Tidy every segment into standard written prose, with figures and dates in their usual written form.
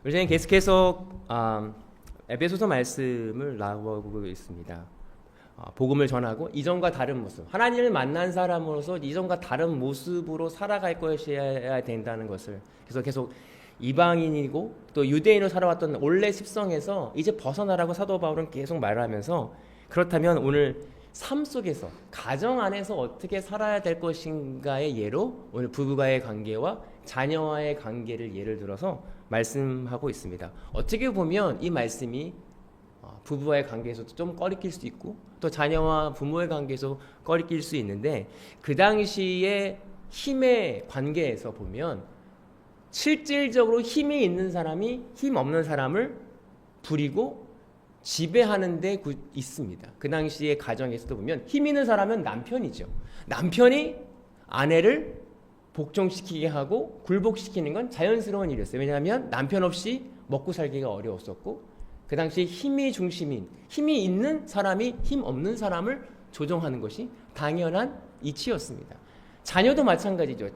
우리 저는 계속해서 에베소서 말씀을 나오고 있습니다. 복음을 전하고 이전과 다른 모습, 하나님을 만난 사람으로서 이전과 다른 모습으로 살아갈 것이어야 된다는 것을 계속 이방인이고 또 유대인으로 살아왔던 원래 습성에서 이제 벗어나라고 사도 바울은 계속 말하면서, 그렇다면 오늘 삶 속에서 가정 안에서 어떻게 살아야 될 것인가의 예로 오늘 부부와의 관계와 자녀와의 관계를 예를 들어서 말씀하고 있습니다. 어떻게 보면 이 말씀이 부부와의 관계에서도 좀 꺼리낄 수 있고 또 자녀와 부모의 관계에서 꺼리낄 수 있는데, 그 당시에 힘의 관계에서 보면 실질적으로 힘이 있는 사람이 힘 없는 사람을 부리고 지배하는 데 있습니다. 그 당시에 가정에서도 보면 힘 있는 사람은 남편이죠. 남편이 아내를 복종시키게 하고 굴복시키는 건 자연스러운 일이었어요. 왜냐하면 남편 없이 먹고 살기가 어려웠었고, 그 당시에 힘이 중심인, 힘이 있는 사람이 힘 없는 사람을 조종하는 것이 당연한 이치였습니다. 자녀도 마찬가지죠.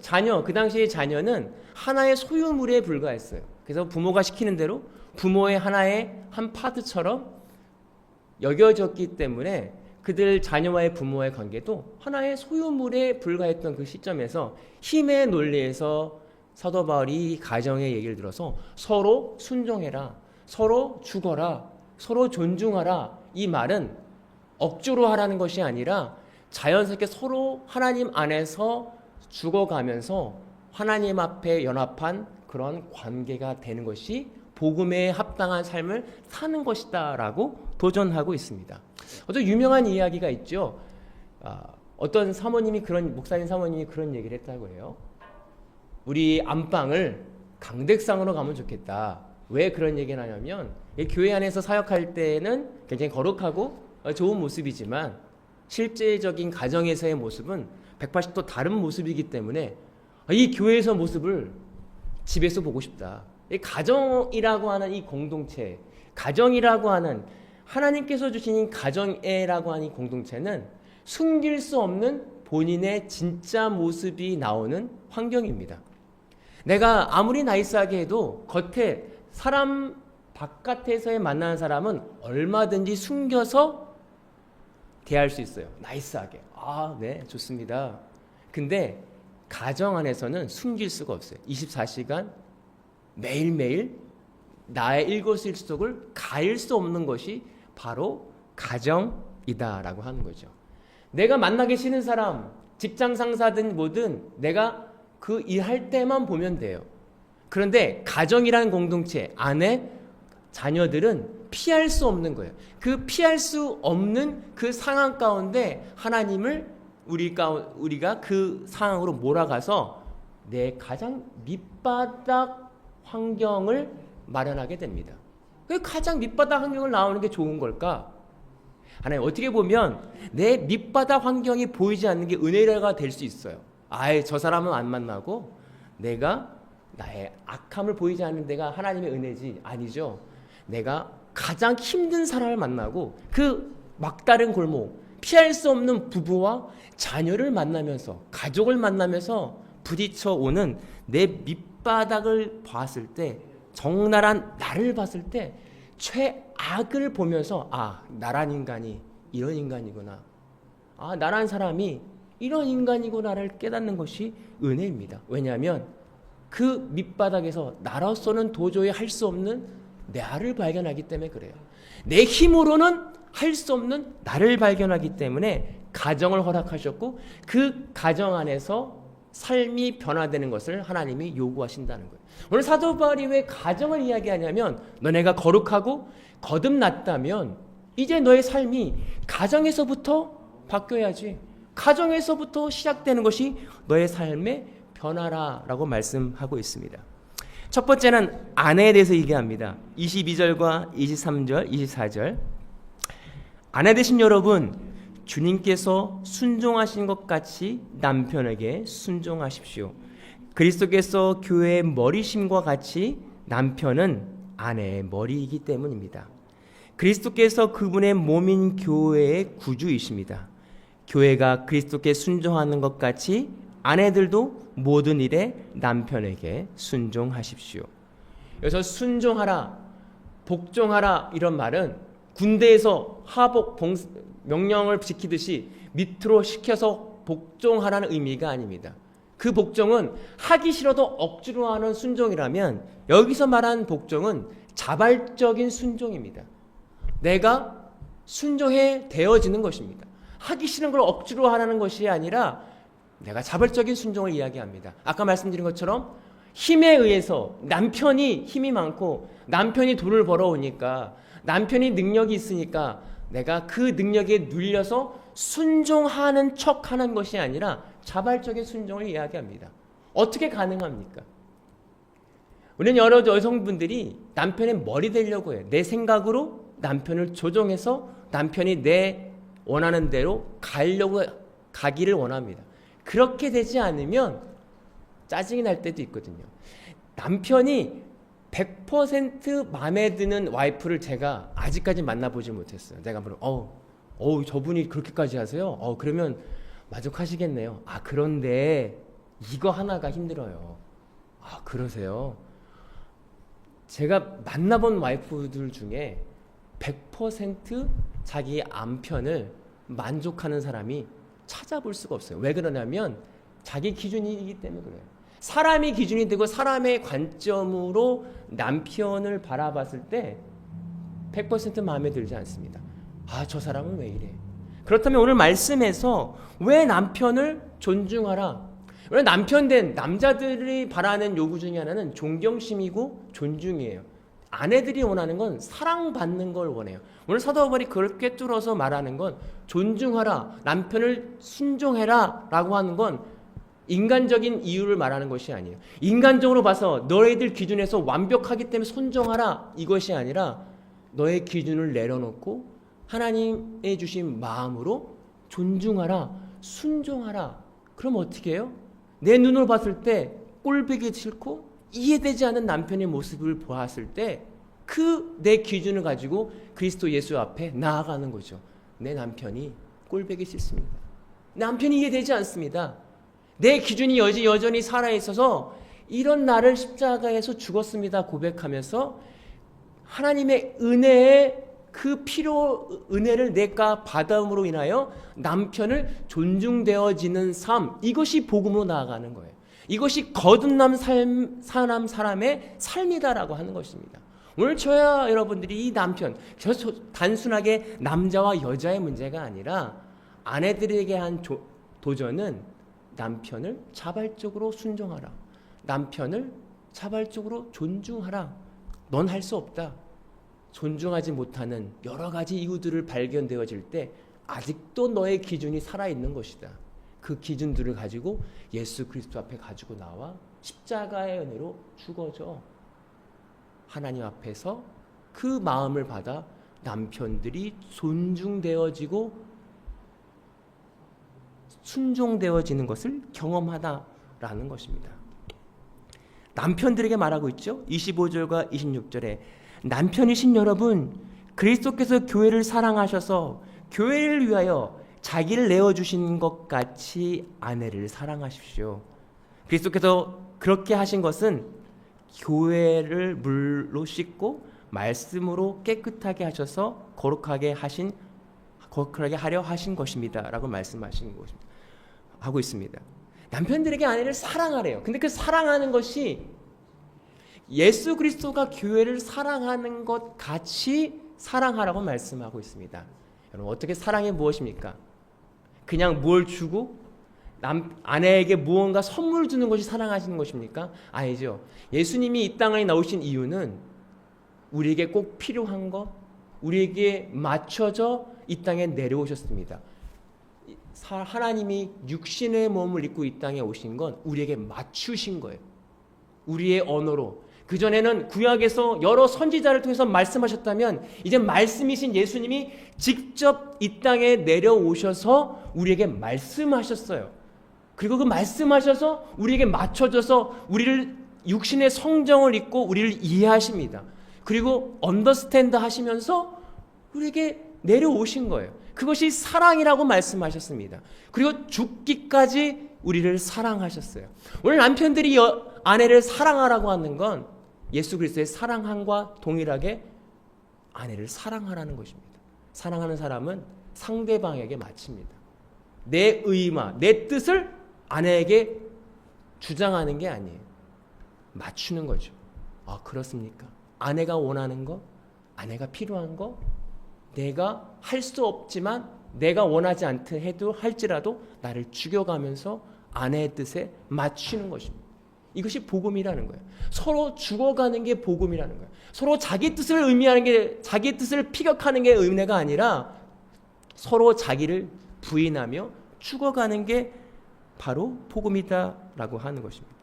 그 당시의 자녀는 하나의 소유물에 불과했어요. 그래서 부모가 시키는 대로 부모의 하나의 한 파트처럼 여겨졌기 때문에 그들 자녀와의 부모의 관계도 하나의 소유물에 불과했던 그 시점에서 힘의 논리에서 사도 바울이 가정의 얘기를 들어서 서로 순종해라, 서로 죽어라, 서로 존중하라, 이 말은 억지로 하라는 것이 아니라 자연스럽게 서로 하나님 안에서 죽어가면서 하나님 앞에 연합한 그런 관계가 되는 것이 복음에 합당한 삶을 사는 것이다 라고 도전하고 있습니다. 어떤 유명한 이야기가 있죠. 어떤 목사님 사모님이 그런 얘기를 했다고 해요. 우리 안방을 강백상으로 가면 좋겠다. 왜 그런 얘기를 하냐면, 교회 안에서 사역할 때는 굉장히 거룩하고 좋은 모습이지만 실제적인 가정에서의 모습은 180도 다른 모습이기 때문에 이 교회에서 모습을 집에서 보고 싶다. 이 가정이라고 하는 이 공동체, 가정이라고 하는 하나님께서 주신 가정애라고 하는 이 공동체는 숨길 수 없는 본인의 진짜 모습이 나오는 환경입니다. 내가 아무리 나이스하게 해도 겉에 사람 바깥에서의 만나는 사람은 얼마든지 숨겨서 대할 수 있어요. 나이스하게. 네, 좋습니다. 근데 가정 안에서는 숨길 수가 없어요. 24시간 매일매일 나의 일거수일투족을 가릴 수 없는 것이 바로 가정이다라고 하는 거죠. 내가 만나기 싫은 사람, 직장 상사든 뭐든 내가 그 일할 때만 보면 돼요. 그런데 가정이라는 공동체 안에 자녀들은 피할 수 없는 거예요. 그 피할 수 없는 그 상황 가운데 하나님을 우리가 그 상황으로 몰아가서 내 가장 밑바닥 환경을 마련하게 됩니다. 그 가장 밑바닥 환경을 나오는 게 좋은 걸까? 하나님, 어떻게 보면 내 밑바닥 환경이 보이지 않는 게 은혜가 될 수 있어요. 저 사람은 안 만나고 내가 나의 악함을 보이지 않는 데가 하나님의 은혜지. 아니죠. 내가 가장 힘든 사람을 만나고 그 막다른 골목, 피할 수 없는 부부와 자녀를 만나면서, 가족을 만나면서 부딪혀 오는 내 밑바닥을 봤을 때, 적나라한 나를 봤을 때 최악을 보면서 나란 인간이 이런 인간이구나, 나란 사람이 이런 인간이구나를 깨닫는 것이 은혜입니다. 왜냐하면 그 밑바닥에서 나로서는 도저히 할 수 없는 나를 발견하기 때문에 그래요. 내 힘으로는 할 수 없는 나를 발견하기 때문에 가정을 허락하셨고, 그 가정 안에서 삶이 변화되는 것을 하나님이 요구하신다는 거예요. 오늘 사도 바울이 왜 가정을 이야기하냐면, 너네가 거룩하고 거듭났다면 이제 너의 삶이 가정에서부터 바뀌어야지. 가정에서부터 시작되는 것이 너의 삶의 변화라고 말씀하고 있습니다. 첫 번째는 아내에 대해서 얘기합니다. 22절과 23절, 24절. 아내 되신 여러분, 주님께서 순종하신 것 같이 남편에게 순종하십시오. 그리스도께서 교회의 머리심과 같이 남편은 아내의 머리이기 때문입니다. 그리스도께서 그분의 몸인 교회의 구주이십니다. 교회가 그리스도께 순종하는 것 같이 아내들도 모든 일에 남편에게 순종하십시오. 여기서 순종하라, 복종하라 이런 말은 군대에서 하복 명령을 지키듯이 밑으로 시켜서 복종하라는 의미가 아닙니다. 그 복종은 하기 싫어도 억지로 하는 순종이라면 여기서 말하는 복종은 자발적인 순종입니다. 내가 순종해 되어지는 것입니다. 하기 싫은 걸 억지로 하라는 것이 아니라 내가 자발적인 순종을 이야기합니다. 아까 말씀드린 것처럼 힘에 의해서 남편이 힘이 많고 남편이 돈을 벌어오니까 남편이 능력이 있으니까 내가 그 능력에 눌려서 순종하는 척하는 것이 아니라 자발적인 순종을 이야기합니다. 어떻게 가능합니까? 우리는 여러 여성분들이 남편의 머리 되려고 해요. 내 생각으로 남편을 조종해서 남편이 내 원하는 대로 가기를 원합니다. 그렇게 되지 않으면 짜증이 날 때도 있거든요. 남편이 100% 마음에 드는 와이프를 제가 아직까지 만나보지 못했어요. 내가 저분이 그렇게까지 하세요? 그러면 만족하시겠네요. 그런데 이거 하나가 힘들어요. 그러세요? 제가 만나본 와이프들 중에 100% 자기 남편을 만족하는 사람이 찾아볼 수가 없어요. 왜 그러냐면 자기 기준이기 때문에 그래요. 사람이 기준이 되고 사람의 관점으로 남편을 바라봤을 때 100% 마음에 들지 않습니다. 저 사람은 왜 이래? 그렇다면 오늘 말씀에서 왜 남편을 존중하라? 왜 남편 된 남자들이 바라는 요구 중에 하나는 존경심이고 존중이에요. 아내들이 원하는 건 사랑받는 걸 원해요. 오늘 사도 바울이 그렇게 뚫어서 말하는 건 존중하라, 남편을 순종해라 라고 하는 건 인간적인 이유를 말하는 것이 아니에요. 인간적으로 봐서 너희들 기준에서 완벽하기 때문에 순종하라 이것이 아니라 너의 기준을 내려놓고 하나님의 주신 마음으로 존중하라, 순종하라. 그럼 어떻게 해요? 내 눈으로 봤을 때 꼴보기 싫고 이해되지 않는 남편의 모습을 보았을 때 그 내 기준을 가지고 그리스도 예수 앞에 나아가는 거죠. 내 남편이 꼴보기 싫습니다. 남편이 이해되지 않습니다. 내 기준이 여전히 살아있어서 이런 나를 십자가에서 죽었습니다 고백하면서 하나님의 은혜의 그 은혜를 내가 받음으로 인하여 남편을 존중되어지는 삶, 이것이 복음으로 나아가는 거예요. 이것이 거듭난 사람의 삶이다라고 하는 것입니다. 오늘 저야 여러분들이 이 남편, 단순하게 남자와 여자의 문제가 아니라 아내들에게 한 도전은 남편을 자발적으로 순종하라. 남편을 자발적으로 존중하라. 넌 할 수 없다. 존중하지 못하는 여러 가지 이유들을 발견되어질 때 아직도 너의 기준이 살아있는 것이다. 그 기준들을 가지고 예수 그리스도 앞에 가지고 나와 십자가의 은혜로 죽어져. 하나님 앞에서 그 마음을 받아 남편들이 존중되어지고 순종되어지는 것을 경험하다라는 것입니다. 남편들에게 말하고 있죠. 25절과 26절에 남편이신 여러분, 그리스도께서 교회를 사랑하셔서 교회를 위하여 자기를 내어주신 것 같이 아내를 사랑하십시오. 그리스도께서 그렇게 하신 것은 교회를 물로 씻고 말씀으로 깨끗하게 하셔서 거룩하게 하려 하신 것입니다. 라고 말씀하신 것입니다. 하고 있습니다. 남편들에게 아내를 사랑하래요. 근데 그 사랑하는 것이 예수 그리스도가 교회를 사랑하는 것 같이 사랑하라고 말씀하고 있습니다. 여러분, 어떻게 사랑이 무엇입니까? 그냥 뭘 주고 아내에게 무언가 선물 주는 것이 사랑하시는 것입니까? 아니죠. 예수님이 이 땅에 나오신 이유는 우리에게 꼭 필요한 것, 우리에게 맞춰져 이 땅에 내려오셨습니다. 하나님이 육신의 몸을 입고 이 땅에 오신 건 우리에게 맞추신 거예요. 우리의 언어로. 그전에는 구약에서 여러 선지자를 통해서 말씀하셨다면 이제 말씀이신 예수님이 직접 이 땅에 내려오셔서 우리에게 말씀하셨어요. 그리고 그 말씀하셔서 우리에게 맞춰져서 우리를 육신의 성정을 입고 우리를 이해하십니다. 그리고 언더스탠드 하시면서 우리에게 내려오신 거예요. 그것이 사랑이라고 말씀하셨습니다. 그리고 죽기까지 우리를 사랑하셨어요. 오늘 남편들이 아내를 사랑하라고 하는 건 예수 그리스도의 사랑함과 동일하게 아내를 사랑하라는 것입니다. 사랑하는 사람은 상대방에게 마칩니다. 내 의마, 내 뜻을 아내에게 주장하는 게 아니에요. 맞추는 거죠. 아, 그렇습니까? 아내가 원하는 거, 아내가 필요한 거, 내가 할 수 없지만 내가 원하지 않다 해도 할지라도 나를 죽여가면서 아내의 뜻에 맞추는 것입니다. 이것이 복음이라는 거예요. 서로 죽어가는 게 복음이라는 거예요. 서로 자기 뜻을 의미하는 게, 자기 뜻을 피격하는 게 은혜가 아니라 서로 자기를 부인하며 죽어가는 게 바로 복음이다라고 하는 것입니다.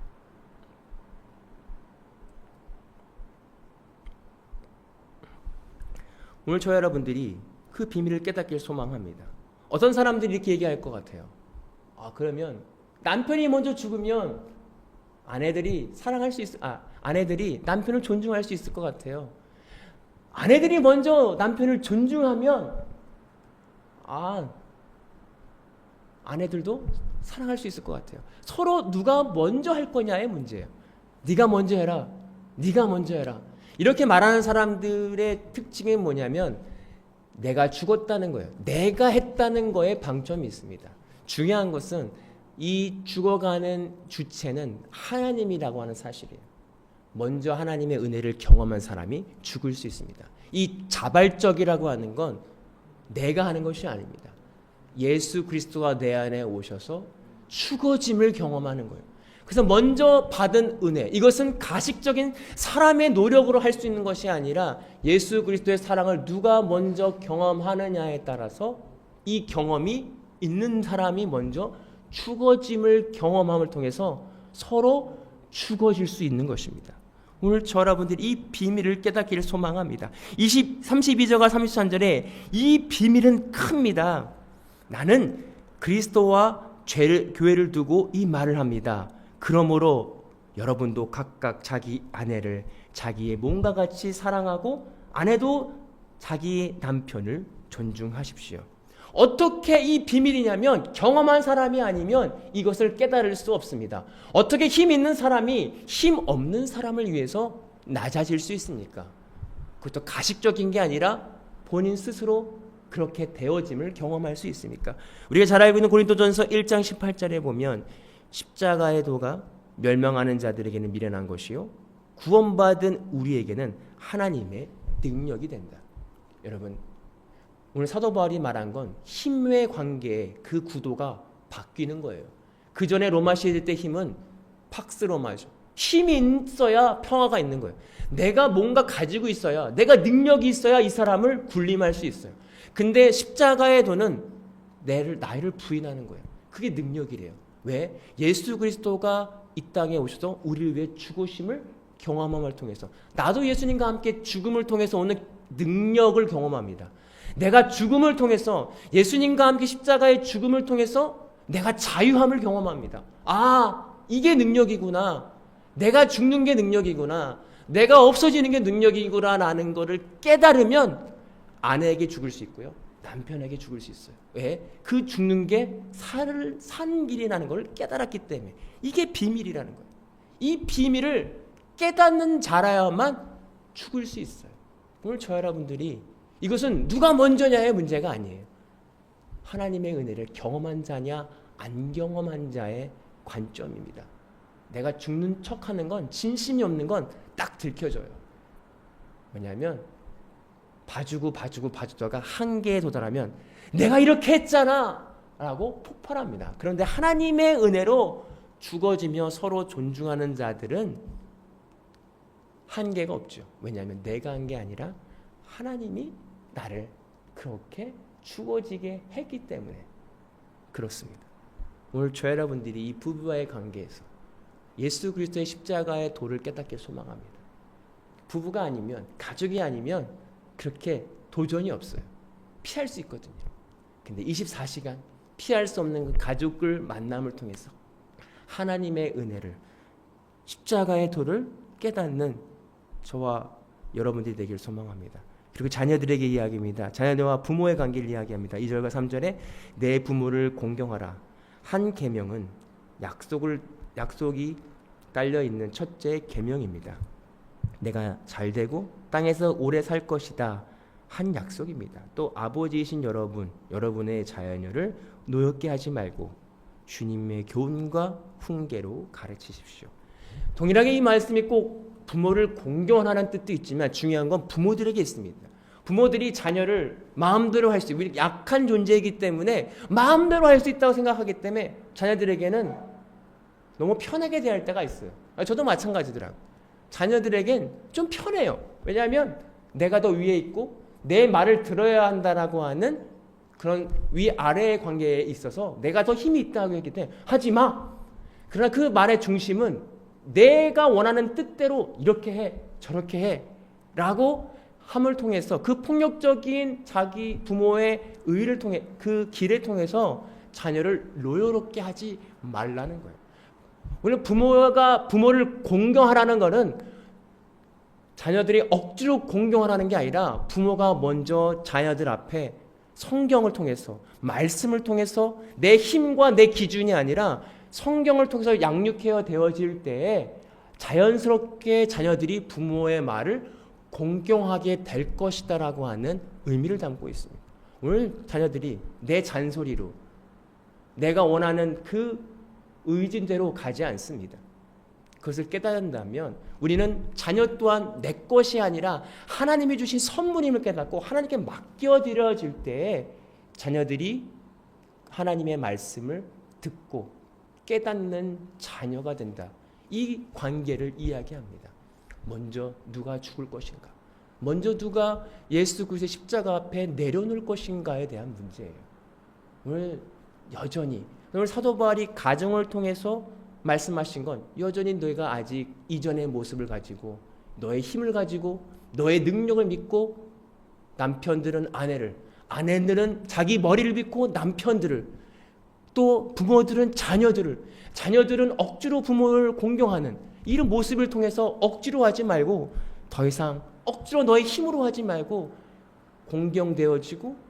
오늘 저와 여러분들이 그 비밀을 깨닫길 소망합니다. 어떤 사람들이 이렇게 얘기할 것 같아요. 아, 그러면 남편이 먼저 죽으면 아내들이 아내들이 남편을 존중할 수 있을 것 같아요. 아내들이 먼저 남편을 존중하면 아내들도 사랑할 수 있을 것 같아요. 서로 누가 먼저 할 거냐의 문제예요. 네가 먼저 해라. 네가 먼저 해라. 이렇게 말하는 사람들의 특징이 뭐냐면 내가 죽었다는 거예요. 내가 했다는 거에 방점이 있습니다. 중요한 것은 이 죽어가는 주체는 하나님이라고 하는 사실이에요. 먼저 하나님의 은혜를 경험한 사람이 죽을 수 있습니다. 이 자발적이라고 하는 건 내가 하는 것이 아닙니다. 예수 그리스도가 내 안에 오셔서 죽어짐을 경험하는 거예요. 그래서 먼저 받은 은혜, 이것은 가식적인 사람의 노력으로 할 수 있는 것이 아니라 예수 그리스도의 사랑을 누가 먼저 경험하느냐에 따라서 이 경험이 있는 사람이 먼저 죽어짐을 경험함을 통해서 서로 죽어질 수 있는 것입니다. 오늘 저 여러분들이 이 비밀을 깨닫기를 소망합니다. 32절과 33절에 이 비밀은 큽니다. 나는 그리스도와 교회를 두고 이 말을 합니다. 그러므로 여러분도 각각 자기 아내를 자기의 몸과 같이 사랑하고 아내도 자기의 남편을 존중하십시오. 어떻게 이 비밀이냐면 경험한 사람이 아니면 이것을 깨달을 수 없습니다. 어떻게 힘 있는 사람이 힘 없는 사람을 위해서 낮아질 수 있습니까? 그것도 가식적인 게 아니라 본인 스스로 그렇게 되어짐을 경험할 수 있습니까? 우리가 잘 알고 있는 고린도전서 1장 18절에 보면 십자가의 도가 멸망하는 자들에게는 미련한 것이요 구원받은 우리에게는 하나님의 능력이 된다. 여러분, 오늘 사도 바울이 말한 건 힘의 관계의 그 구도가 바뀌는 거예요. 그 전에 로마 시대 때 힘은 팍스 로마죠. 힘이 있어야 평화가 있는 거예요. 내가 뭔가 가지고 있어야, 내가 능력이 있어야 이 사람을 군림할 수 있어요. 근데 십자가의 도는 나를 부인하는 거예요. 그게 능력이래요. 왜? 예수 그리스도가 이 땅에 오셔서 우리를 위해 죽으심을 경험함을 통해서, 나도 예수님과 함께 죽음을 통해서 오는 능력을 경험합니다. 내가 죽음을 통해서, 예수님과 함께 십자가의 죽음을 통해서 내가 자유함을 경험합니다. 아, 이게 능력이구나. 내가 죽는 게 능력이구나. 내가 없어지는 게 능력이구나 라는 것을 깨달으면 아내에게 죽을 수 있고요, 남편에게 죽을 수 있어요. 왜? 그 죽는 게 산 길이라는 걸 깨달았기 때문에. 이게 비밀이라는 거예요. 이 비밀을 깨닫는 자라야만 죽을 수 있어요. 오늘 저 여러분들이 이것은 누가 먼저냐의 문제가 아니에요. 하나님의 은혜를 경험한 자냐 안 경험한 자의 관점입니다. 내가 죽는 척하는 건, 진심이 없는 건 딱 들켜져요. 왜냐하면 봐주다가 한계에 도달하면 내가 이렇게 했잖아 라고 폭발합니다. 그런데 하나님의 은혜로 죽어지며 서로 존중하는 자들은 한계가 없죠. 왜냐하면 내가 한 게 아니라 하나님이 나를 그렇게 죽어지게 했기 때문에 그렇습니다. 오늘 저 여러분들이 이 부부와의 관계에서 예수 그리스도의 십자가의 도를 깨닫게 소망합니다. 부부가 아니면, 가족이 아니면 그렇게 도전이 없어요. 피할 수 있거든요. 근데 24시간 피할 수 없는 그 가족을 만남을 통해서 하나님의 은혜를, 십자가의 도를 깨닫는 저와 여러분들이 되길 소망합니다. 그리고 자녀들에게 이야기합니다. 자녀와 부모의 관계를 이야기합니다. 2절과 3절에 내 부모를 공경하라. 한 계명은 약속이 깔려 있는 첫째 계명입니다. 내가 잘되고 땅에서 오래 살 것이다 한 약속입니다. 또 아버지이신 여러분의 자녀를 노엽게 하지 말고 주님의 교훈과 훈계로 가르치십시오. 동일하게 이 말씀이 꼭 부모를 공경하라는 뜻도 있지만 중요한 건 부모들에게 있습니다. 부모들이 자녀를 마음대로 할 수 있고, 약한 존재이기 때문에 마음대로 할 수 있다고 생각하기 때문에 자녀들에게는 너무 편하게 대할 때가 있어요. 저도 마찬가지더라고요. 자녀들에겐 좀 편해요. 왜냐하면 내가 더 위에 있고 내 말을 들어야 한다라고 하는 그런 위아래의 관계에 있어서 내가 더 힘이 있다고 했기 때문에 하지 마. 그러나 그 말의 중심은 내가 원하는 뜻대로 이렇게 해 저렇게 해 라고 함을 통해서 그 폭력적인 자기 부모의 의를 통해 그 길을 통해서 자녀를 노여롭게 하지 말라는 거예요. 물론 부모가 부모를 공경하라는 것은 자녀들이 억지로 공경하라는 게 아니라 부모가 먼저 자녀들 앞에 성경을 통해서 말씀을 통해서 내 힘과 내 기준이 아니라 성경을 통해서 양육해야 되어질 때에 자연스럽게 자녀들이 부모의 말을 공경하게 될 것이다라고 하는 의미를 담고 있습니다. 오늘 자녀들이 내 잔소리로 내가 원하는 그 의진대로 가지 않습니다. 그것을 깨닫는다면 우리는 자녀 또한 내 것이 아니라 하나님이 주신 선물임을 깨닫고 하나님께 맡겨드려질 때에 자녀들이 하나님의 말씀을 듣고 깨닫는 자녀가 된다. 이 관계를 이야기합니다. 먼저 누가 죽을 것인가? 먼저 누가 예수 그리스도의 십자가 앞에 내려놓을 것인가에 대한 문제예요. 오늘 여전히 오늘 사도 바울이 가정을 통해서 말씀하신 건 여전히 너희가 아직 이전의 모습을 가지고 너의 힘을 가지고 너의 능력을 믿고 남편들은 아내들은 자기 머리를 믿고 남편들을 또 부모들은 자녀들은 억지로 부모를 공경하는 이런 모습을 통해서 억지로 하지 말고 더 이상 억지로 너의 힘으로 하지 말고 공경되어지고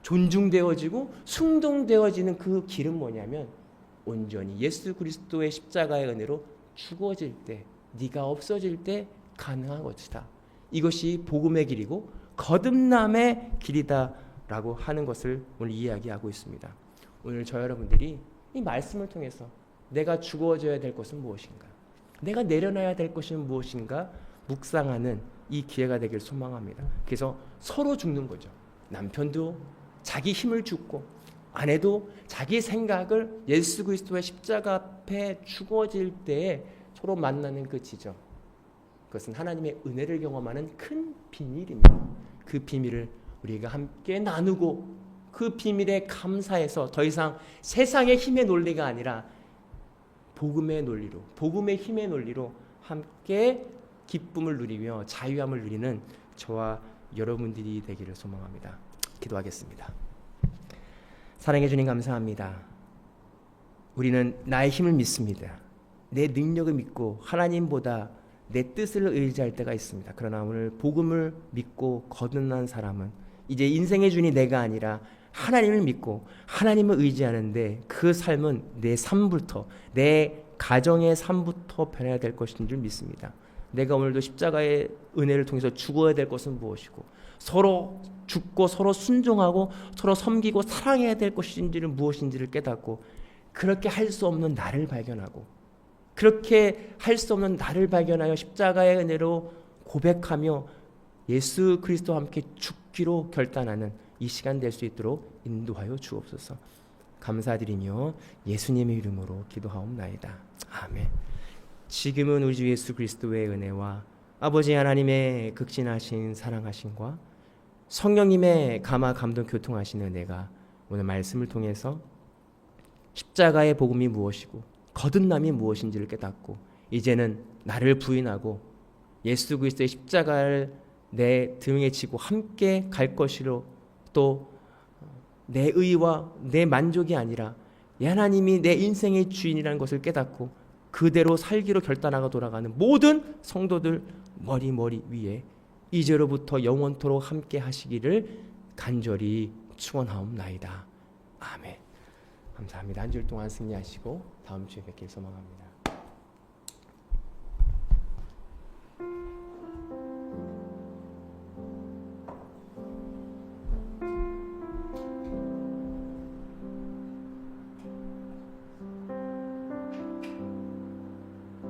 존중되어지고 숭동되어지는 그 길은 뭐냐면 온전히 예수 그리스도의 십자가의 은혜로 죽어질 때 네가 없어질 때 가능한 것이다. 이것이 복음의 길이고 거듭남의 길이다라고 하는 것을 오늘 이야기하고 있습니다. 오늘 저 여러분들이 이 말씀을 통해서 내가 죽어져야 될 것은 무엇인가? 내가 내려놔야 될 것은 무엇인가? 묵상하는 이 기회가 되길 소망합니다. 그래서 서로 죽는 거죠. 남편도 자기 힘을 죽고 아내도 자기 생각을 예수 그리스도의 십자가 앞에 죽어질 때에 서로 만나는 그 지점. 그것은 하나님의 은혜를 경험하는 큰 비밀입니다. 그 비밀을 우리가 함께 나누고 그 비밀에 감사해서 더 이상 세상의 힘의 논리가 아니라 복음의 논리로, 복음의 힘의 논리로 함께 기쁨을 누리며 자유함을 누리는 저와 여러분들이 되기를 소망합니다. 기도하겠습니다. 사랑해 주님 감사합니다. 우리는 나의 힘을 믿습니다. 내 능력을 믿고 하나님보다 내 뜻을 의지할 때가 있습니다. 그러나 오늘 복음을 믿고 거듭난 사람은 이제 인생의 주인이 내가 아니라 하나님을 믿고 하나님을 의지하는데 그 삶은 내 삶부터 내 가정의 삶부터 변해야 될 것인 줄 믿습니다. 내가 오늘도 십자가의 은혜를 통해서 죽어야 될 것은 무엇이고 서로 죽고 서로 순종하고 서로 섬기고 사랑해야 될 것인지를 무엇인지를 깨닫고 그렇게 할 수 없는 나를 발견하고 그렇게 할 수 없는 나를 발견하여 십자가의 은혜로 고백하며 예수 그리스도와 함께 죽기로 결단하는 이 시간 될 수 있도록 인도하여 주옵소서. 감사드리며 예수님의 이름으로 기도하옵나이다. 아멘. 지금은 우리 주 예수 그리스도의 은혜와 아버지 하나님의 극진하신 사랑하심과 성령님의 감화 감동 교통하신 은혜가 오늘 말씀을 통해서 십자가의 복음이 무엇이고 거듭남이 무엇인지를 깨닫고 이제는 나를 부인하고 예수 그리스도의 십자가를 내 등에 지고 함께 갈 것이로 또 내 의와 내 만족이 아니라 하나님이 내 인생의 주인이라는 것을 깨닫고 그대로 살기로 결단하고 돌아가는 모든 성도들 머리 위에 이제로부터 영원토록 함께 하시기를 간절히 축원하옵나이다. 아멘. 감사합니다. 한 주일 동안 승리하시고 다음 주에 뵙길 소망합니다.